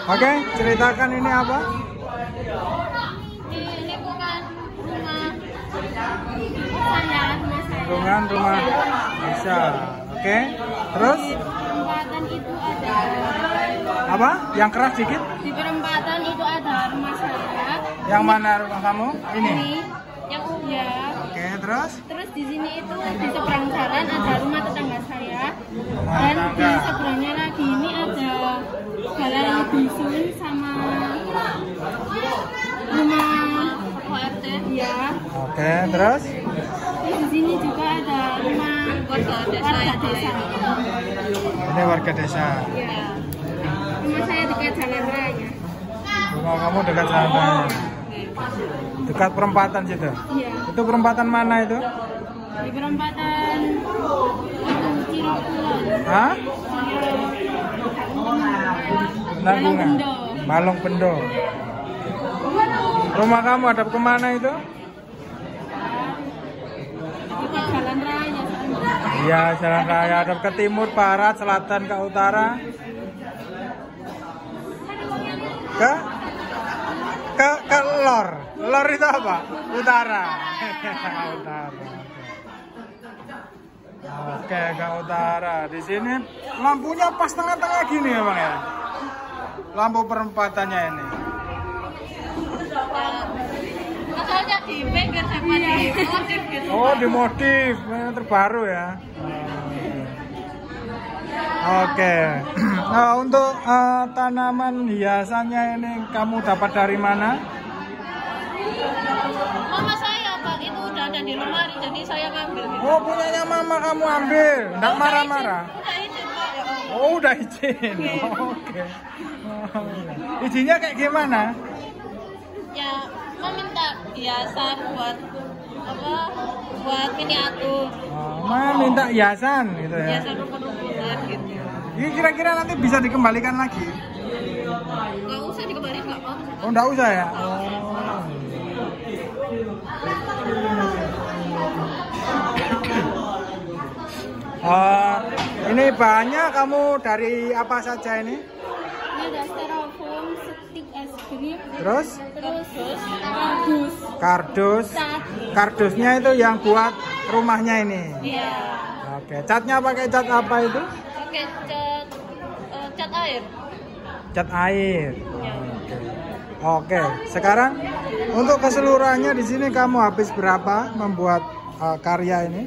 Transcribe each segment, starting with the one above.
Oke, ceritakan ini apa? Ini bukan rumah saya. Lingkungan rumah bisa. Oke, terus Di perempatan itu ada. apa? Yang keras dikit? Di perempatan itu ada rumah saya. Yang mana rumah kamu? Ini. Yang ya. Oke, terus? Terus di sini itu di seberang jalan ada rumah tetangga saya. Rumah Dan di tetangga. seberangnya lagi ini ada balai dusun sama rumah ORT. Ya. Oke, terus? Terus di sini juga ada rumah warga desa. Ini warga desa. Ya. Rumah saya dekat jalan raya. Rumah kamu dekat sana. Dekat perempatan situ. Iya. Itu perempatan mana itu? Di perempatan itu Cirokulon. Hah? Nanggungan. Bendo. Balong Pendo. Rumah kamu hadap kemana itu? Dekat jalan raya. Iya, jalan raya hadap ke timur, barat, selatan, ke utara. Ke lor. Lor itu apa? Utara. Utara. Oke, ke utara. Di sini lampunya pas tengah-tengah gini ya, Bang ya. Lampu perempatannya ini. Masalahnya di pinggir sama di motif gitu. Oh, dimodif, terbaru ya. Oke. Nah, untuk tanaman hiasannya ini kamu dapat dari mana? Mama saya Pak itu udah ada di lemari jadi saya ngambil gitu. Oh, punyanya mama kamu ambil. Nggak marah-marah. Udah izin Pak. Oh, udah izin. Oke. Oh, izinnya kayak gimana? Ya, mau minta hiasan buat apa? Buat miniatur. Oh, mama minta hiasan gitu ya. Hiasan rumput-rumputan gitu. Ini kira-kira nanti bisa dikembalikan lagi? Nggak usah dikembalikan nggak apa-apa. Oh, nggak usah ya? Oh, ini bahannya kamu dari apa saja ini? Ini ada styrofoam, stik es krim, Terus kardus. kardus. Cat. Kardusnya itu yang buat rumahnya ini. Iya. Oke, catnya pakai cat apa itu? Pakai cat air. Cat air. Ya. Oke, sekarang untuk keseluruhannya di sini kamu habis berapa membuat karya ini?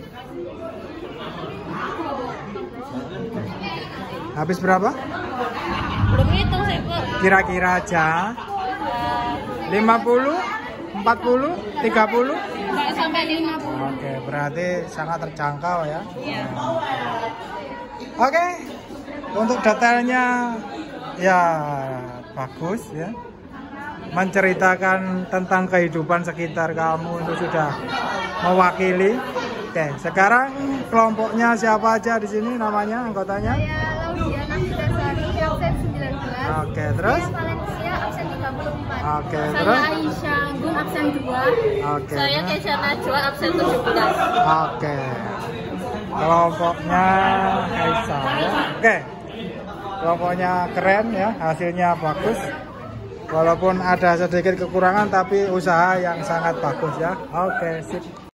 Habis berapa? Belum hitung saya Pak. Kira-kira aja. 50, 40, 30? Nggak sampai 50. Oke, berarti sangat terjangkau ya. Iya. Oke, untuk detailnya ya bagus ya. Menceritakan tentang kehidupan sekitar kamu itu sudah mewakili. Oke, sekarang kelompoknya siapa aja di sini namanya anggotanya? Saya Laudiana Fitasari, absen 19. Oke, terus? Saya Valencia, absen 34. Oke, Saya terus? Aisyah Anggun, absen 2. Oke. Saya terus? Keisha Najwa, absen 17. Oke. Kelompoknya Kaisa ya. Oke. Kelompoknya keren ya, hasilnya bagus. Walaupun ada sedikit kekurangan tapi usaha yang sangat bagus ya. Oke, sip.